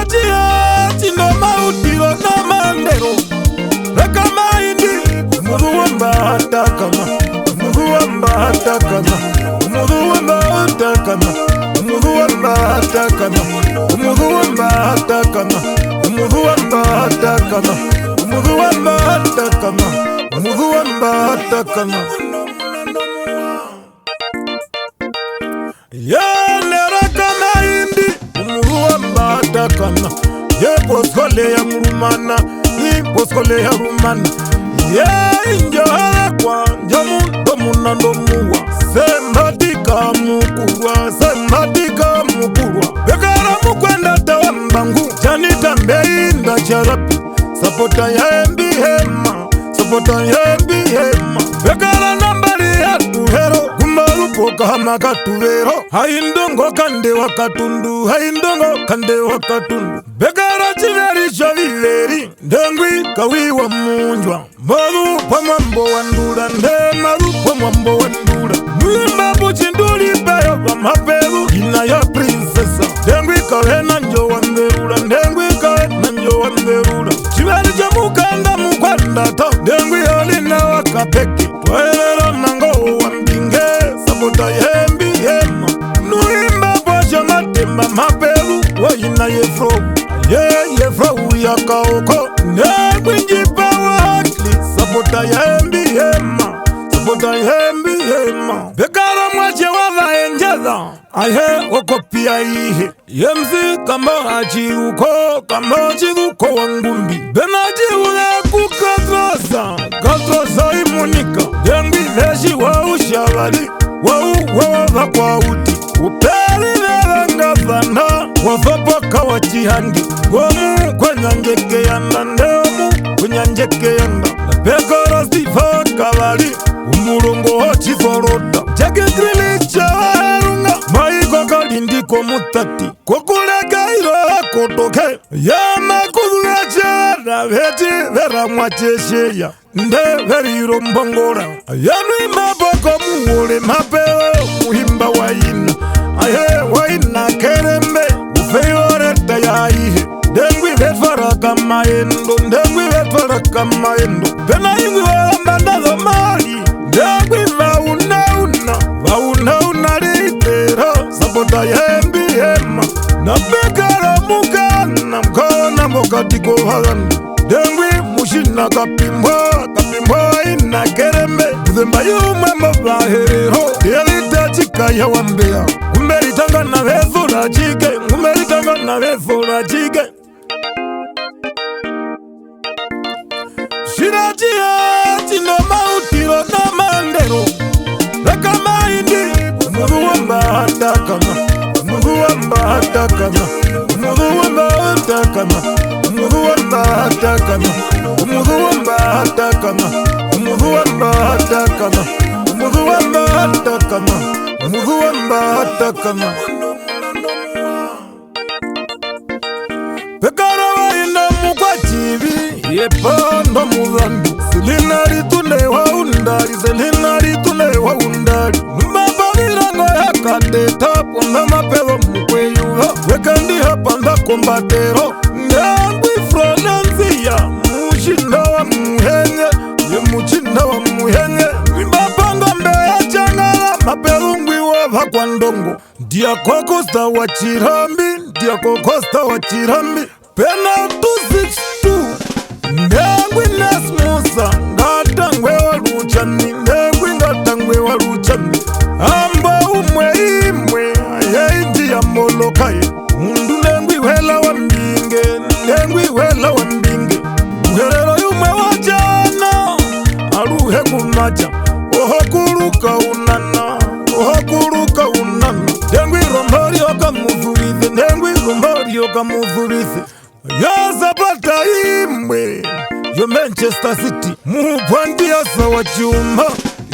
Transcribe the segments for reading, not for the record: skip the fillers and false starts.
Shirajia chino mautiro na mandero Reka maindi Umuruwamba hatakama Umuruwamba hatakama Umuruwamba hatakama Umuruwamba hatakama Umuruwamba hatakama Umuruwamba hatakama Umuruwamba hatakama Umuruwamba hatakama Reka maindi Umuruwamba hatakama Poskole ya murumana Poskole ya rumana Injohara kwa Njomundo munando muwa Sembatika mukurwa Sembatika mukurwa Bekara mukwenda tawa mbangu Chanita mbeinda charapi Sapota ya embi hema Sapota ya embi hema Bekara nambari ya tuhero Kumarupo kama katuvero Haindongo kande wakatundu Haindongo kande wakatundu Bekara chiveri chaviveri Ndengwi kawiwa munjwa Maru pa mwambo wandura Nde maru pa mwambo wandura Mwimba puchinduli bayo pa maperu Ina ya princesa Ndengwi kawe na njo wanderura Ndengwi kawe na njo wanderura Chiveri cha mukanda mukwanda to Ndengwi halina wakapeki Twaelera nango wambinge Sabota yembi yema Nuimba posha matemba maperu Waina yefro Yefro uyakaoko Ndengwi njipa wakli Sabota yembi yema Sabota yembi yema Bekara mwache wala enjeza Ahe wakopia ihe Yemzi kama achiruko Kama achiruko wangumbi Benaji ule kukatrosa Katrosa imunika Ndengwi leshi wa ushabali Wawa kwa uti Uperi veranga zana Wafapaka wachihandi Wamu kwenye njeke yanda Ndemu kwenye njeke yanda Pekara stifa kabali Umurongo hochi zorota Jake grili chawa herunga Maiko kalindiko mutati Kukuleka ilo kotoke Yama kudulecha Raveti vera mwachesheya Nde veri rombongora Yanu imaboko muhule mapeo Muhimba waina Ahe waina kerembe Ufeyoreta ya ihe Ndengwi vetfara kama endo Ndengwi vetfara kama endo Pena ingwi walambanda mali Ndengwi vauna litera Sabota yembi hema Na pekara mukana Mkona mokatiko hagandu Ndengwi mushina kapimbwa ina kerembe Kuzemba yume mbahereho Yelita chika ya wambea Umeritanga na vezula chike Umeritanga na vezula chike Shirajia chino mautiro na mandero Reka maindi Umuruwamba hatakama Umuruwamba hatakama Umuruwamba hatakama Umuruwamba hatakama Umuruwamba hatakama Umuruwamba hatakama Umuruwamba hatakama Umuruwamba hatakama Pekara waina mukwa chivi Yepando muzandu Selina ritune wa undari Selina ritune wa undari Mbaba mirango ya kadeta Ponda mapelo mkweyuha Wekandi hapanda kombatero Ndengwi fronanzia Mushinda wa muhenye Ye muchinda wa muhenye Mbaba ngombe ya changala Mapelo ngwi wa vakwa ndongo Dia kokosta wa chirambi Dia kokosta wa chirambi Pena 262 Ndengwi nesmusa Ngatangwe waluchani Ndengwi ngatangwe waluchani Amba umwe imwe Aye ya molokaye Mundu ndengwi wela wambinge Ndengwi wela wambinge Uherero yumwe wajana Aruhe kumaja Oho kuruka unana Oho kuruka unana Ndengwi rombari oka mufurize Ndengwi rombari oka mufurize Ya Zapata imwe Yo Manchester City Muhupwandia sawa chuma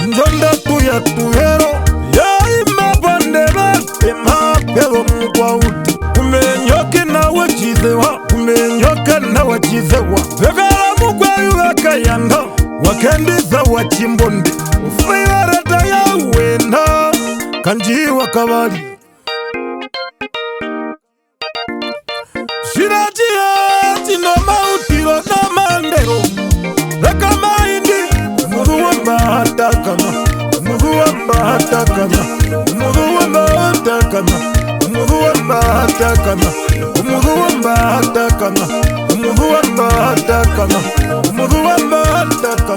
Njonda tuya tuhero Ya ima pande bate Mapelo mkwa uti Kumenyoke na wachizewa Kumenyoke na wachizewa Vekala mkwa yuweka yanda Wakendiza wachimbonde Ufeyoreta ya uwena Kanji wakabali Shira takana umuruwa takana umuruwa takana umuruwa takana umuruwa takana umuruwa takana